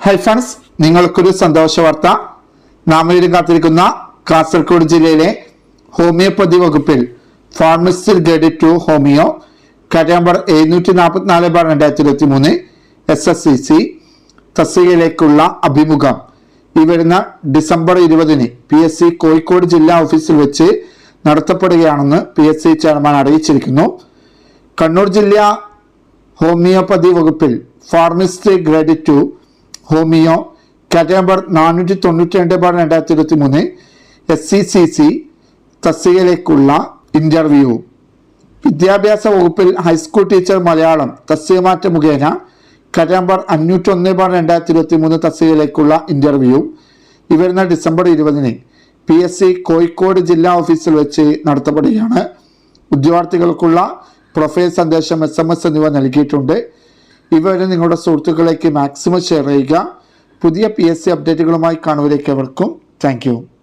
Hi friends, നിങ്ങൾക്കൊരു സന്തോഷ വാർത്ത. നാം വീണ്ടും കാത്തിരിക്കുന്ന കാസർഗോഡ് ജില്ലയിലെ ഹോമിയോപ്പതി വകുപ്പിൽ ഫാർമസിസ്റ്റ് ഗ്രേഡ് 2 ഹോമിയോ കാര്യം നമ്പർ 744/2023 SSCC തസ്തികയിലേക്കുള്ള അഭിമുഖം ഈ വരുന്ന ഡിസംബർ 20 PSC കോഴിക്കോട് ജില്ലാ ഓഫീസിൽ വെച്ച് നടത്തപ്പെടുകയാണെന്ന് PSC ചെയർമാൻ അറിയിച്ചിരിക്കുന്നു. കണ്ണൂർ ജില്ലാ ഹോമിയോപ്പതി വകുപ്പിൽ ഫാർമസിസ്റ്റ് ഗ്രേഡ് 2 ഹോമിയോ കാര്യം നമ്പർ 492/2023 SCCC തസ്തികയിലേക്കുള്ള ഇന്റർവ്യൂ. വിദ്യാഭ്യാസ വകുപ്പിൽ ഹൈസ്കൂൾ ടീച്ചർ മലയാളം തസ്തികമാറ്റ മുഖേന കാര്യം നമ്പർ 501/2023 തസ്തികയിലേക്കുള്ള ഇന്റർവ്യൂ ഈ വരുന്ന ഡിസംബർ 20 PSC കോഴിക്കോട് ജില്ലാ ഓഫീസിൽ വെച്ച് നടത്തപ്പെടുകയാണ്. ഉദ്യോഗാർത്ഥികൾക്കുള്ള പ്രൊഫൈൽ സന്ദേശം SMS എന്നിവ നൽകിയിട്ടുണ്ട്. ഇവരെ നിങ്ങളുടെ സുഹൃത്തുക്കളിലേക്ക് മാക്സിമം ഷെയർ ചെയ്യുക. പുതിയ PSC അപ്ഡേറ്റുകളുമായി കാണുവരേക്കും. Thank U.